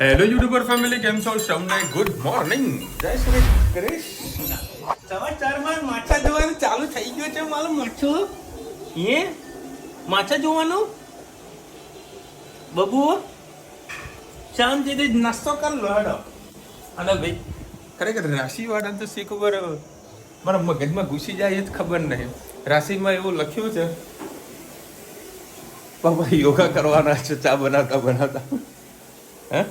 Hello YouTuber family, કેમ છો? સૌને ગુડ મોર્નિંગ, જય શ્રી કૃષ્ણ. સમાચારમાં માછા જોવાનું ચાલુ થઈ ગયું છે. મારું માછું એ માછા જોવાનું બબુ શાંતિથી નાસ્તો કર લો હેડો. અને ભાઈ ખરેખર રાશિવાળા તો શી ખબર મારા મગજમાં ઘૂસી જાય એ જ ખબર નહીં. રાશિમાં એવું લખ્યું છે પપ્પા યોગા કરવાના છે ચા બનાવતા બનાવતા. હે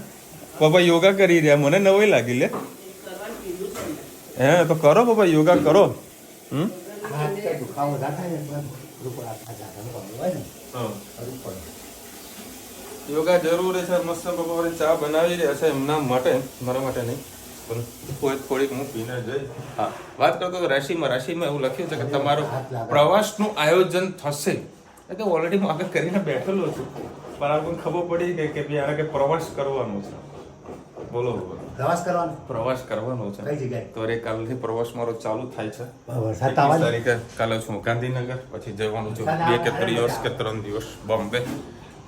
પપ્પા યોગા કરી રહ્યા, મને નવાઈ લાગી લે. હે તો કરો પપ્પા, યોગા કરો. યોગા જરૂર છે. મસ્ત પપ્પા ચા બનાવી રહ્યા છે એમના માટે, મારા માટે નહીં. થોડીક હું પીને જઈ. હા, વાત કરતો તો રાશિમાં એવું લખ્યું છે કે તમારું પ્રવાસનું આયોજન થશે. એટલે ઓલરેડી હું આગળ કરીને બેઠેલો છું, પણ આપણને ખબર પડી ગઈ કે ભાઈ આને કે પ્રવાસ કરવાનો છે. બોલો પ્રવાસ કરવાનો છે. કઈ જગ્યાએ? તો રે કાલથી પ્રવાસ મારો ચાલુ થાય છે. વરસાદ 21 આવવાનો? તારીખે કાલે છું ગાંધીનગર, પછી જવાનું છું 2 કે 3 દિવસ કે 3 દિવસ બોમ્બે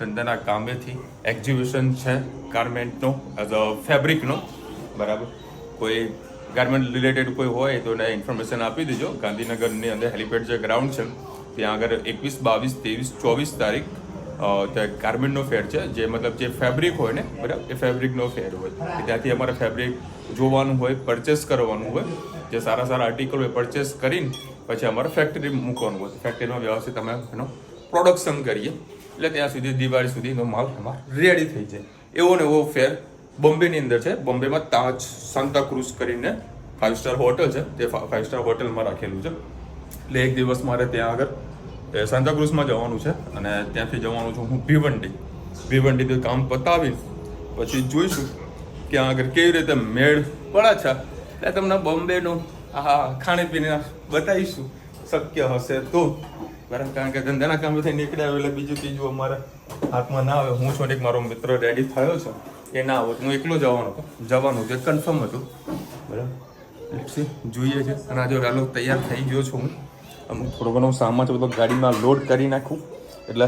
ધંધાના કામેથી. એક્ઝિબિશન છે ગાર્મેન્ટનો, એઝ અ ફેબ્રિકનો. બરાબર, કોઈ ગાર્મેન્ટ રિલેટેડ કોઈ હોય તો એને ઇન્ફોર્મેશન આપી દેજો. ગાંધીનગરની અંદર હેલિપેડ જે ગ્રાઉન્ડ છે ત્યાં આગળ 21, 22, 23, 24 તારીખ ત્યાં ગાર્મેન્ટનો ફેર છે. જે મતલબ જે ફેબ્રિક હોય ને, બરાબર, એ ફેબ્રિકનો ફેર હોય. ત્યાંથી અમારે ફેબ્રિક જોવાનું હોય, પરચેસ કરવાનું હોય. જે સારા સારા આર્ટિકલ હોય પરચેસ કરીને પછી અમારે ફેક્ટરી મૂકવાનું હોય. ફેક્ટરીમાં વ્યવસ્થિત અમે એનો પ્રોડક્શન કરીએ એટલે ત્યાં સુધી દિવાળી સુધીનો માલ અમારે રેડી થઈ જાય. એવો ને એવો ફેર બોમ્બેની અંદર છે. બોમ્બેમાં તાજ સાન્તા ક્રુઝ કરીને 5 સ્ટાર હોટલ છે, તે 5 સ્ટાર હોટલમાં રાખેલું છે. એટલે એક દિવસ મારે ત્યાં આગળ સાન્તા ક્રુઝમાં જવાનું છે અને ત્યાંથી જવાનું છું હું ભિવંડી કામ પતાવીને પછી જોઈશું ત્યાં આગળ કેવી રીતે મેળ પડે છે. એટલે તમને બોમ્બેનું ખાણીપીણી બતાવીશું શક્ય હશે તો. બરાબર, કારણ કે ધંધાના કામથી નીકળ્યા એટલે બીજું ત્રીજું અમારે હાથમાં ના આવે. હું છું એક મારો મિત્ર રેડી થયો છે, એ ના આવત હું એકલો જવાનું તે કન્ફર્મ હતું. બરાબર, જોઈએ છે. અને આજે વહેલો તૈયાર થઈ ગયો છું હું. અમુક થોડો ઘણો સામાન છે બધો ગાડીમાં લોડ કરી નાખું. એટલે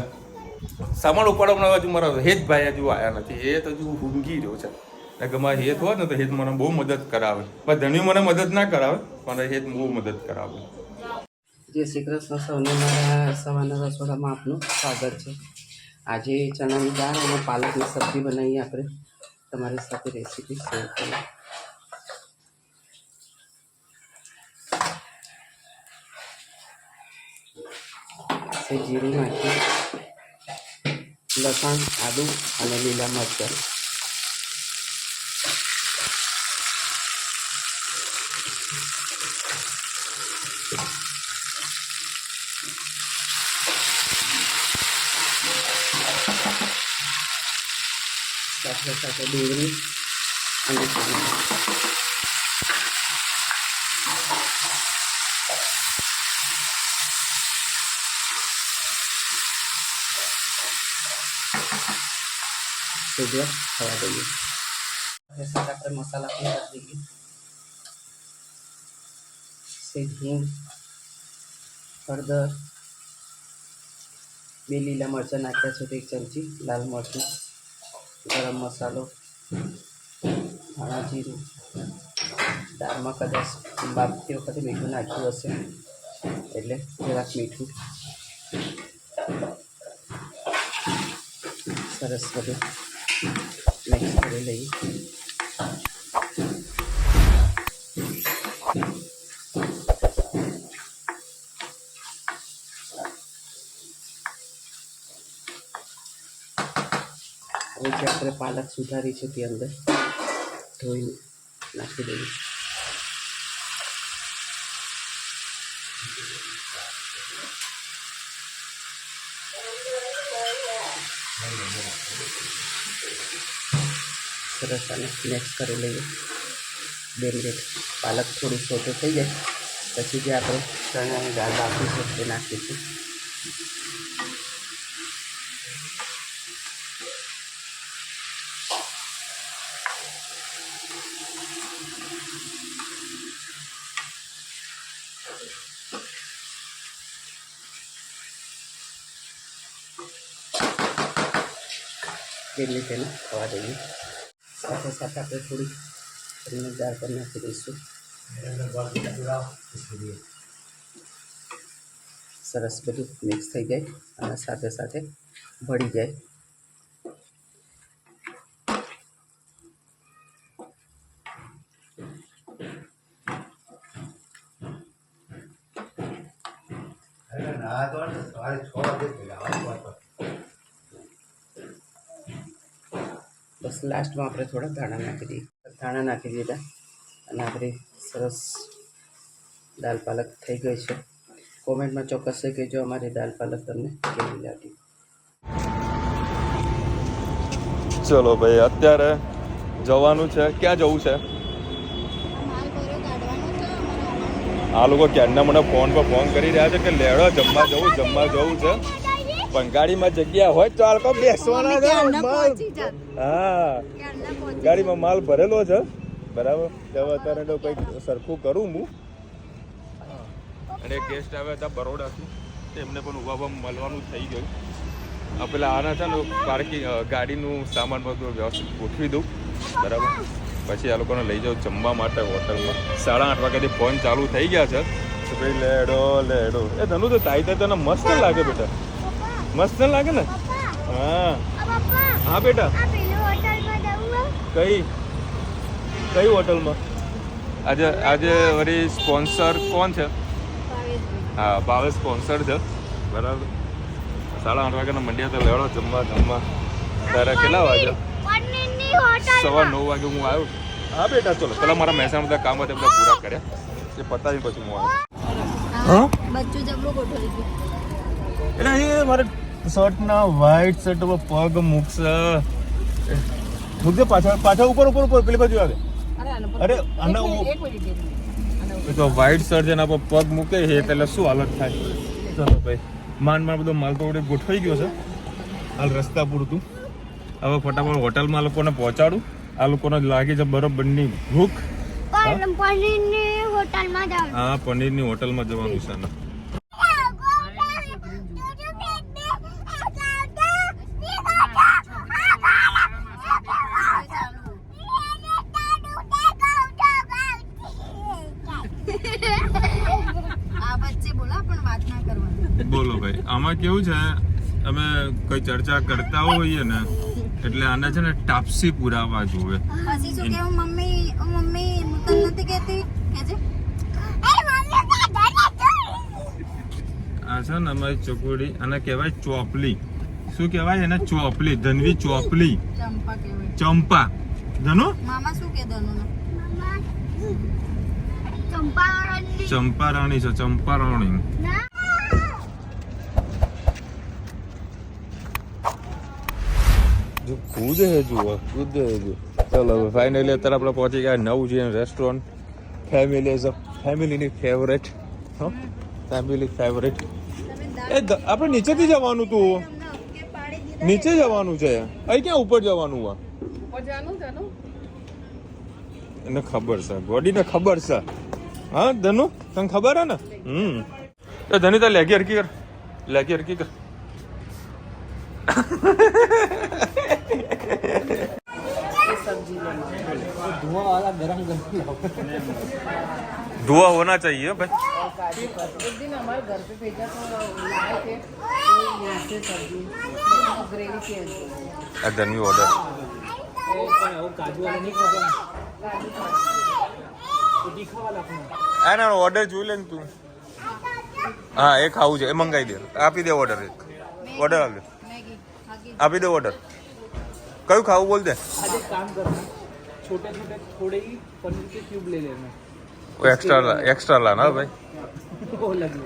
સામાન ઉપાડવાના હજુ મારા હેતભાઈ હજુ આવ્યા નથી. એ તો હજુ ઊંઘી રહ્યો છે. એટલે કે મારા હેત હોત ને તો હેત મને બહુ મદદ કરાવે. પણ ધણી મને મદદ ના કરાવે, પણ હેત બહુ મદદ કરાવે. જય શ્રી કૃષ્ણ. સૌને મારા સવારના રસોડામાં આપનું સ્વાગત છે. આજે ચણાની દાળ અને પાલકની સબ્જી બનાવીએ આપણે તમારી સાથે રેસીપી શેર કરીએ. જીરું નાખી, લસણ, આદુ અને લીલા મરચાં. સાથે સાથે ડુંગળી અને ટામેટાં. સેજવા થવા દઈએ. સાથે સાથે આપણે મસાલા પણ કરી દઈએ. સેજ હિંગ, હળદર, 2 લીલા મરચાં નાખ્યા છે, 1 ચમચી લાલ મરચું, ગરમ મસાલો, ધાણા જીરું. દાળમાં કદાચ બાફતી વખતે મીઠું નાખ્યું હશે એટલે જરાક મીઠું. સરસ બધું મિક્સ કરી લઈએ. હવે જે આપણે પાલક સુધારી છે તે અંદર ધોઈ નાખી દઈએ. સરસ આને મિક્સ કરી લઈએ. 2 મિનિટ પાલક થોડી સોતે થઈ જાય પછી જે આપણે ચણાની દાળ બાફી છે તે નાખીશું. એટલે તેને થવા દઈએ. સાથે સાથે આપણે થોડી રીંગણ દાળ પણ નાખી દઈશું. સરસ બધું મિક્સ થઈ જાય અને સાથે સાથે ભળી જાય. બસ લાસ્ટમાં આપણે થોડા ધાણા નાખી દઈએ. ધાણા નાખી દીધા અને આપણી સરસ દાલ પાલક થઈ ગઈ છે. કોમેન્ટમાં ચોક્કસ કહેજો અમારી દાલ પાલક તમને કેવી લાગી. ચલો ભાઈ, અત્યારે જવાનું છે. ક્યાં જવું છે? આ લોકો ક્યારના મને ફોન પર ફોન કરી રહ્યા છે કે લેડો જમવા જવું છે, પણ ગાડીમાં જગ્યા હોય તો આ લોકો બેસવાના છે. હા, ગાડીમાં માલ ભરેલો છે. બરાબર, હવે અત્યારે તો કંઈક સરખું કરું હું. અને ગેસ્ટ આવ્યા હતા બરોડાથી, એમને પણ ઉભા મળવાનું થઈ ગયું. પેલા આના છે ને પાર્કિંગ ગાડીનું સામાન બધું વ્યવસ્થિત ગોઠવી દઉં. બરાબર, પછી આ લોકોને લઈ જાઉં જમવા માટે હોટલમાં. 8:30 વાગ્યાથી ફોન ચાલુ થઈ ગયા છે તો ભાઈ લેડો. એ ધનુ તો તાઈ તને મસ્ત લાગે બેટા, મસ્ત લાગે ને? હા બેટા. કઈ હોટલમાં? આજે વળી સ્પોન્સર કોણ છે? હા, ભાવેશ સ્પોન્સર છે. બરાબર, 8:30 વાગ્યાના મંડ્યા તો લેડો જમવા. તારે કેટલા વાગ્યા? 9:15 વાગે હું આવ્યો. હા બેટા, ચલો પેલા મારા મહેસાણા બધા કામ હતા બધા પૂરા કર્યા, એ પતાવી પછી હું આવ્યો. એટલે એ મારે શર્ટના વ્હાઈટ શર્ટ ઉપર પગ મૂકશે પાછા ઉપર પેલી બાજુ આવે. અરે તો વ્હાઈટ શર્ટ છે એના પર પગ મૂકે છે એટલે શું હાલત થાય. ચલો ભાઈ, માંડ બધો માલ તો ગોઠવાઈ ગયો છે હાલ રસ્તા પૂરતું. હવે ફટાફટ હોટલમાં આ લોકોને પહોંચાડું. આ લોકોને લાગી છે બરોબરની ભૂખ. હા, પનીરની હોટલમાં જવાનું છે ને. બોલો ભાઈ, આમાં કેવું છે, અમે કોઈ ચર્ચા કરતા હોઈએ ને એટલે આને છે ને ટાપસી પુરાવા જોવે. આ છે ને અમારી ચોકડી, આને કહેવાય ચોપલી. શું કહેવાય એને? ચોપલી. ધનવી ચોપલી. ચંપા. ધનુ ચંપારાણી છે, ચંપારાણી. કૂદ હે જુઓ. ચલો ફાઇનલી અત્યારે આપણે પહોંચી ગયા નવું છે રેસ્ટોરન્ટ. ફેમિલીની ફેવરેટ. Family favourite. એ આપણે નીચેથી જવાનું હતું. નીચે જવાનું છે. અહીં ક્યાં ઉપર જવાનું? એને ખબર છે, ગોડીને ખબર છે. હા ધનુ, તને ખબર હે ને? એ ધની તાર લેગી હરકી કર. धुआं होना चाहिए भाई. एक दिन हमारे घर पे भेजा तो लाए थे, तो यहाँ से सब्जी ग्रेवी चेंज धनी ऑर्डर. काजू वाला नहीं खाते, तीखा वाला એના ઓર્ડર જોઈ લે ને તું. હા, એ ખાવું છે, એ મંગાવી દે. આપી દે ઓર્ડર. ઓર્ડર આપી દે ઓર્ડર. કયું ખાવું બોલ દે. आज एक काम करना, छोटे थोड़े ही पनीर के क्यूब ले लेना. एक्स्ट्रा लाना भाई. वो लगे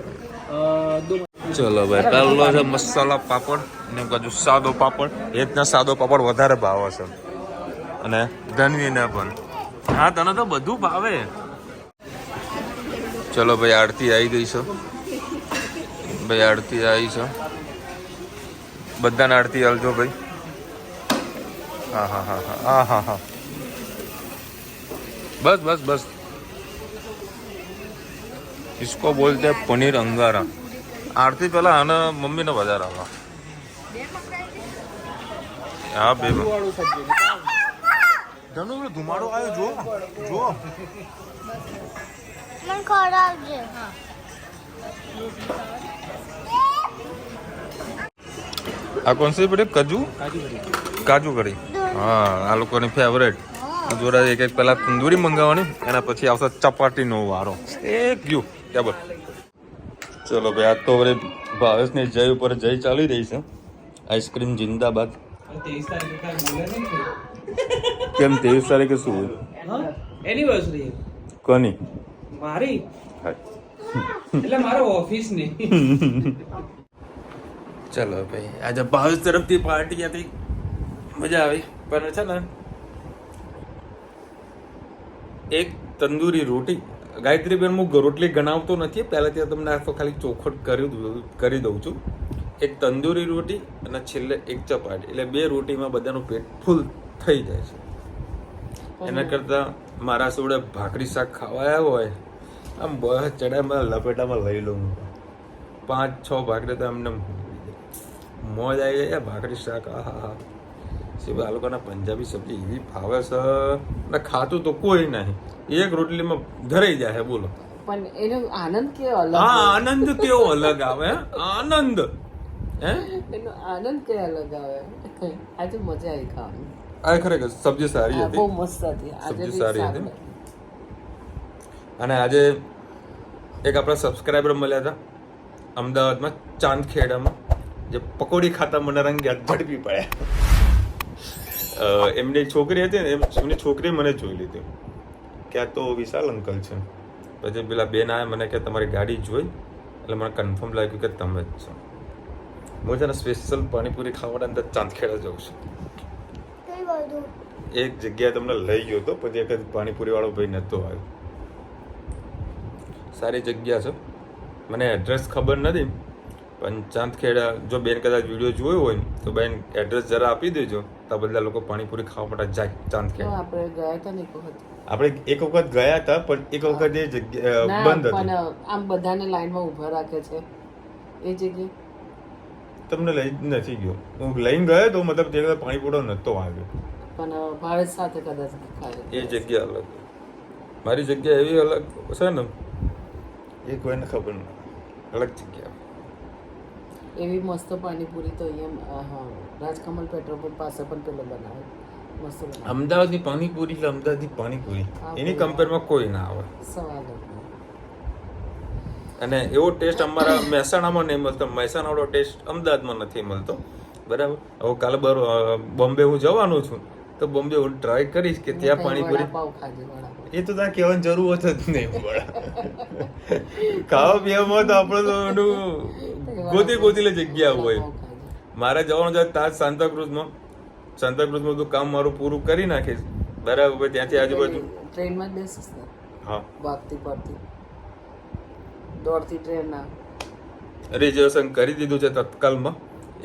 ચલો ભાઈ, પહેલો છે મસાલા પાપડ ને બાજુ સાદો પાપડ. એ રીતના સાદો પાપડ વધારે ભાવે છે અને ધનવીને પણ. હા, તને તો બધું ભાવે. ચલો ભાઈ, આરતી આવી ગઈ છે. બધાને આરતી હાલજો ભાઈ. હા. બસ. इसको बोलते हैं पनीर अंगारा. आरती પેલા આને મમ્મીને વધારે આવે. હા બે મટનનો પેલો ધુમાડો આવ્યો જો મને ખવડાવજે. આ કોણ છે બેટે કજુ કાજુ કરી હા આ લોકોની ફેવરેટ જોડા એક પહેલા તંદૂરી મંગાવવાની એના પછી આવશે ચપાટીનો વારો એક ગયું કેબર ચલો ભાઈ આજ તો હવે ભાવેશની જય ઉપર જય ચાલી રહી છે આઈસ્ક્રીમ જિંદાબાદ 23 તારીખે કાંઈ બોલે નહીં કે? કેમ 23 તારીખે શું હોય હા એનિવર્સરી કોની મારી હા. એટલે મારો ઓફિસ ની. ચલો ભાઈ આજે ભાવેશ તરફથી પાર્ટી હતી મજા આવી પણ છે ને એક તંદૂરી રોટી ગાયત્રી બેન હું રોટલી ગણાવતો નથી પહેલાથી તમને આ તો ખાલી ચોખવટ કરી દઉં છું એક તંદૂરી રોટી અને છેલ્લે એક ચપાટી એટલે બે રોટીમાં બધાનું પેટ ફૂલ થઈ જાય છે એના કરતાં મારા જોડે ભાખરી શાક ખાવાયા હોય આમ બસ ચડામાં લપેટામાં લઈ લઉં 5-6 ભાખરી તો એમને મોજ આવી જાય ભાખરી શાક આહા સિવાય આ લોકોના પંજાબી સબ્જી એવી ફાવે છે ને ખાતું તો કોઈ નહીં એક રોટલીમાં ધરાઈ જાય બોલો પણ એનો આનંદ કેવો અલગ હા આનંદ કેવો અલગ આવે આનંદ હે એનો આનંદ કે અલગ આવે. આજે મજા આવી ખાવાની. આ ખરેખર સબ્જી સારી બહુ હતી મસ્ત હતી. આજે સબ્જી બી સારી સારું હતી. અને આજે એક આપણા સબસ્ક્રાઈબર મળ્યા હતા અમદાવાદમાં ચાંદખેડામાં જે પકોડી ખાતા મને રંગ્યા ઝડપી પડ્યા એમની એક છોકરી હતી ને એમની છોકરી મને જોઈ લીધી કે આ તો વિશાલ અંકલ છે પછી પેલા બેન આવ્યા મને કે તમારી ગાડી જોઈ એટલે મને કન્ફર્મ લાગ્યું કે તમે જ છો હું છે ને સ્પેશિયલ પાણીપુરી ખાવા અંદર ચાંદખેડા જાઉં છું કઈ બાજુ? એક જગ્યાએ તમને લઈ ગયો હતો પછી એક પાણીપુરી વાળો ભાઈ નહોતો આવ્યો સારી જગ્યા છે મને એડ્રેસ ખબર નથી પણ ચાંદખેડા જો બેન કદાચ વિડીયો જોયો હોય તો બેન એડ્રેસ જરા આપી દેજો તો બધા લોકો પાણીપુરી ખાવા માટે જાય તો ચાંદખેડા આપણે ગયા હતા ને એક વખત. આપણે એક વખત ગયા હતા પણ એક વખત એ જગ્યા ના, બંધ પણ હતી આમ બધાને લાઈનમાં ઊભા રાખે છે એ જગ્યાએ. તમને લઈ નથી ગયો હું લઈને ગયો તો મતલબ તે વખત પાણીપુરો નહોતો આવ્યો પણ ભાવેશ સાથે કદાચ ખાય. એ જગ્યા અલગ મારી જગ્યા એવી અલગ છે ને એ કોઈને ખબર ના અલગ જગ્યા એવી મસ્ત પાણીપુરી તો અહીંયા હા રાજકમલ પેટ્રોલ પંપ પાસે પણ પેલો બનાવે મસ્ત બનાવે. અમદાવાદની પાણીપુરી એટલે અમદાવાદની પાણીપુરી એની કમ્પેરમાં કોઈ ના આવે સવાલ જ નહીં. અને એવો ટેસ્ટ અમારા મહેસાણામાં નહીં મળતો મહેસાણાવાળો ટેસ્ટ અમદાવાદમાં નથી મળતો બરાબર હવે કાલે બોમ્બે હું જવાનું છું તો બોમ્બે હું ટ્રાય કરીશ કે ત્યાં પાણીપુરી વડાપાવ ખાજે વડાપાવ. એ તો ત્યાં કહેવાની જરૂર જ નહીં પડે ખાવા પીવામાં તો આપણે તો એનું ગોતીલે જગ્યા હોય વડાપાવ ખાજે. મારે જવાનું છે તાજ સાંતાક્રુઝમાં બધું કામ મારું પૂરું કરી નાખીશ બરાબર ત્યાંથી આજુબાજુ ટ્રેનમાં જ બેસીશ ને હા ભાગતી પડતી દોડતી ટ્રેન ના રિઝર્વેશન કરી દીધું છે તત્કાલમાં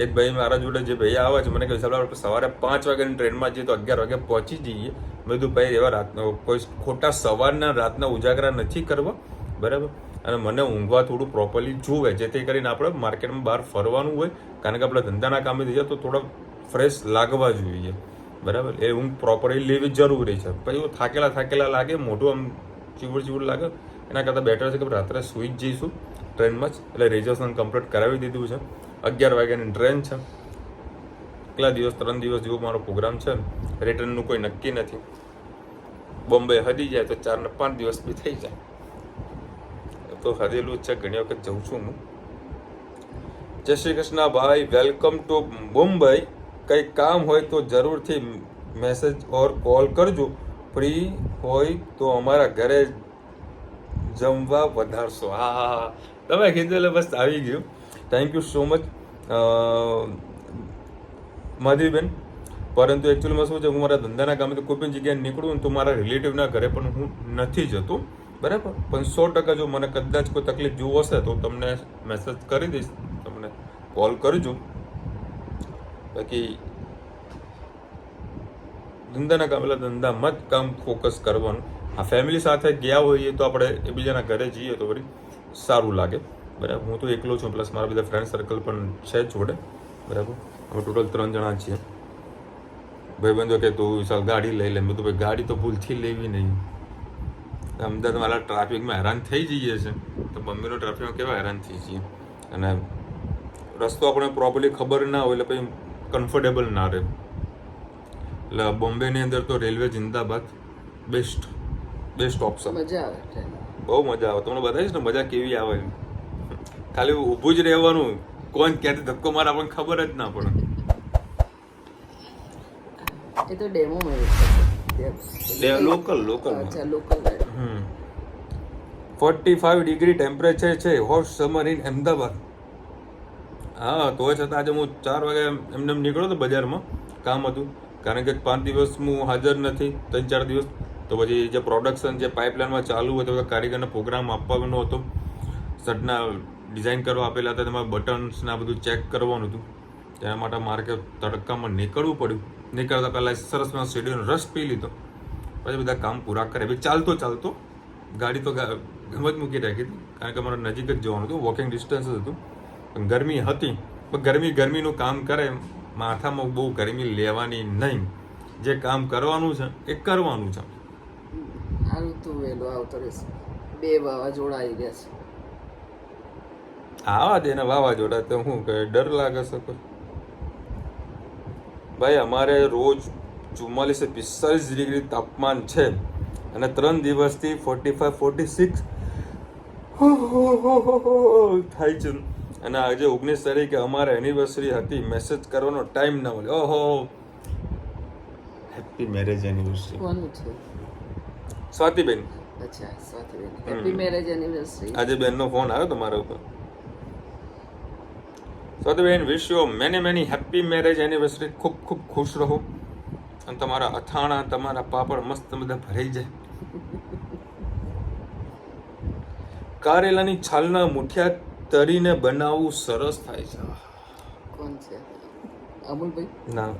એક ભાઈ મારા જોડે જે ભાઈ આવે છે મને કહ્યું ચાલો આપણે સવારે 5 વાગ્યાની ટ્રેનમાં જઈએ તો 11 વાગે પહોંચી જઈએ મેં કીધું ભાઈ એવા રાતનો કોઈ ખોટા સવારના રાતના ઉજાગરા નથી કરવા બરાબર અને મને ઊંઘવા થોડું પ્રોપરલી જોવે જેથી કરીને આપણે માર્કેટમાં બહાર ફરવાનું હોય કારણ કે આપણે ધંધાના કામે જઈએ તો થોડા ફ્રેશ લાગવા જોઈએ બરાબર એ ઊંઘ પ્રોપરલી લેવી જરૂરી છે પછી થાકેલા લાગે મોઢું આમ ચીવડ લાગે એના કરતાં બેટર છે કે રાત્રે સૂઈ જ જઈશું ટ્રેનમાં જ એટલે રિઝર્વેશન કમ્પ્લીટ કરાવી દીધું છે 11 વાગ્યાની ટ્રેન છે કેટલા દિવસ 3 દિવસ જેવો મારો પ્રોગ્રામ છે રિટર્નનું કોઈ નક્કી નથી બોમ્બે હદી જાય તો 4 ને 5 દિવસ બી થઈ જાય તો હદેલું જ છે ઘણી વખત જઉં છું હું જય શ્રી કૃષ્ણ ભાઈ વેલકમ ટુ મુંબઈ કંઈ કામ હોય તો જરૂરથી મેસેજ ઓર કોલ કરજો ફ્રી હોય તો અમારા ઘરે જમવા વધારશો હા તમે કીધું એટલે બસ આવી ગયું થેન્ક યુ સો મચ માધવીબેન પરંતુ એકચ્યુઅલીમાં શું છે હું મારા ધંધાના કામે તો કોઈ પણ જગ્યાએ નીકળું તો મારા રિલેટિવના ઘરે પણ હું નથી જતો બરાબર પણ 100% જો મને કદાચ કોઈ તકલીફ જોવું હશે તો તમને મેસેજ કરી દઈશ તમને કોલ કરજો બાકી ધંધાના કામ એટલે ધંધામાં જ કામ ફોકસ કરવાનું આ ફેમિલી સાથે ગયા હોઈએ તો આપણે એકબીજાના ઘરે જઈએ તો વળી સારું લાગે બરાબર હું તો એકલો છું પ્લસ મારા બધા ફ્રેન્ડ સર્કલ પણ છે જોડે બરાબર અમે ટોટલ 3 જણા છીએ ભાઈબંધો કે તું ચાલ ગાડી લઈ લે. મેં તો ભાઈ ગાડી તો ભૂલથી લેવી નહીં. અમદાવાદ મારા ટ્રાફિકમાં હેરાન થઈ જઈએ છે તો બોમ્બેનો ટ્રાફિકમાં કેવા હેરાન થઈ જઈએ. અને રસ્તો આપણે પ્રોપરલી ખબર ના હોય એટલે પછી કમ્ફર્ટેબલ ના રહે. એટલે બોમ્બેની અંદર તો રેલવે જિંદાબાદ, બેસ્ટ ઓપ્શન. મજા આવે ટ્રેન. બહુ મજા આવે. તમને બતાવીશ ને મજા કેવી આવે. ખાલી ઊભું જ રહેવાનું, કોણ ક્યાંથી ધક્કો મારે આપણને ખબર જ ના પડે. એ તો ડેમો લોકલ અચ્છા લોકલ 45 ડિગ્રી ટેમ્પરેચર છે. Hot summer in Ahmedabad. હા, તો છતાં આજે હું 4 વાગે એમને નીકળ્યો હતો બજારમાં, કામ હતું. કારણ કે 5 દિવસ હું હાજર નથી, 3-4 દિવસ. તો પછી જે પ્રોડક્શન જે પાઇપલાઇનમાં ચાલુ હોય તો કારીગરને પ્રોગ્રામ આપવાનો હતો. શર્ટના ડિઝાઇન કરવા આપેલા હતા, તેમાં બટન્સના બધું ચેક કરવાનું હતું. તેના માટે મારે કે તડકામાં નીકળવું પડ્યું. નીકળતા પહેલાં સરસ મેં શેરડીનો રસ પી લીધો. પછી બધા કામ પૂરા કરે. પછી ચાલતો ગાડી તો ગમત મૂકી રાખી હતી, કારણ કે અમારે નજીક જ જવાનું હતું, વોકિંગ ડિસ્ટન્સ જ હતું. પણ ગરમી હતી. પણ ગરમીનું કામ કરે, માથામાં બહુ ગરમી લેવાની નહીં. જે કામ કરવાનું છે એ કરવાનું છે. સારું તું વહેલો આવતો રહેશે. 2 વાવાઝોડા આવી ગયા છે. આવા દે ને વાવાઝોડા તો શું કહે, ડર લાગે છે કોઈ? ભાઈ અમારે રોજ 44-45 ડિગ્રી તાપમાન છે અને 3 દિવસથી 45-46 થાય છે. અને આજે 19 તારીખે અમારે એનિવર્સરી હતી. મેસેજ કરવાનો ટાઈમ ના મળ્યો. ઓહો, હેપી મેરેજ એનિવર્સરી. કોનું છે? સ્વાતિબેન. અચ્છા, સ્વાતિબેન. Happy marriage anniversary. આજે બેનનો ફોન આવ્યો તમારા ઉપર. સ્વાતિબેન, wish you many happy marriage anniversary. ખૂબ ખૂબ ખુશ રહો અને તમારા અથાણા, તમારા પાપડ મસ્ત બધા ભરાઈ જાય. કારેલાની છાલના મુઠિયા તરીને બનાવવું સરસ થાય છે. કોણ છે? અમુલભાઈ? ના,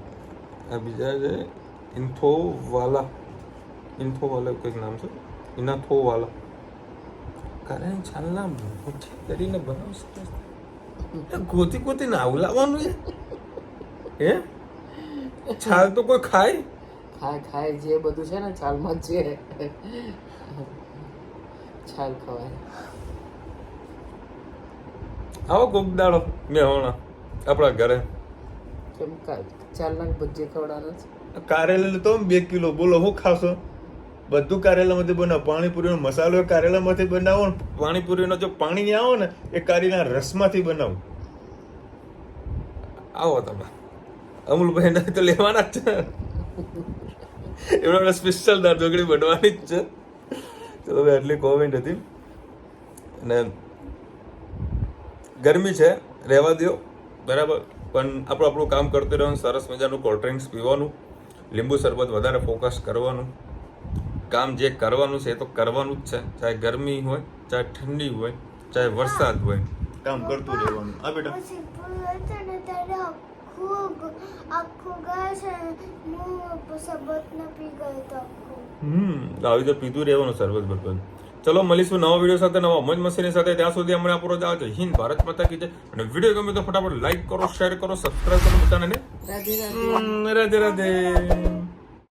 આ બીજા છે ઇન્થોવાલા કંઈક નામ છે. ઇનાથોવાલા. કારેલાની છાલના મુઠિયા તરીને બનાવવું સરસ. ગોતી ના આવું લાવવાનું હે? છાલ તો કોઈ ખાય જે બધું છે ને છાલમાં જ છે. છાલ ખવાય. આવો કોક દાડો મેહોણા આપણા ઘરે. કેમ ચાલના ભજીયા ખવડાવવાના છે? કારેલા તો 2 કિલો. બોલો શું ખાશો? બધું કારેલામાંથી બનાવો. પાણીપુરીનો મસાલો કારેલામાંથી બનાવો. પાણીપુરીનો જો પાણી આવો ને એ કારેલા રસમાંથી બનાવો. આવો તમે. અમુલભાઈ તો લેવાના જ છે. એમના સ્પેશિયલ દાળ ઢોકળી બનવાની જ છે. ચલો ભાઈ, આટલી કોમેન્ટ હતી. અને ગરમી છે, રહેવા દો, બરાબર. પણ આપણું કામ કરતું રહેવાનું. સરસ મજાનું કોલ્ડ ડ્રિંક્સ પીવાનું, લીંબુ શરબત વધારે ફોકસ કરવાનું. કામ જે કરવાનું છે એ તો કરવાનું જ છે. ચાહે ગરમી હોય, ચાહે ઠંડી હોય, ચાહે વરસાદ હોય, કામ કરતું રહેવાનું. આ બેટા આવી રીતે પીતું રહેવાનું શરબત બરબત. ચલો મળીશું નવા વિડીયો સાથે, નવા મોજ મસ્તીની સાથે. ત્યાં સુધી અમને આપણો જય હિન્દ, ભારત માતા કી જય. અને વિડીયો ગમે તો ફટાફટ લાઈક કરો, શેર કરો, સબસ્ક્રાઈબ કરો બધાને. રાધે રાધે. રાધે રાધે.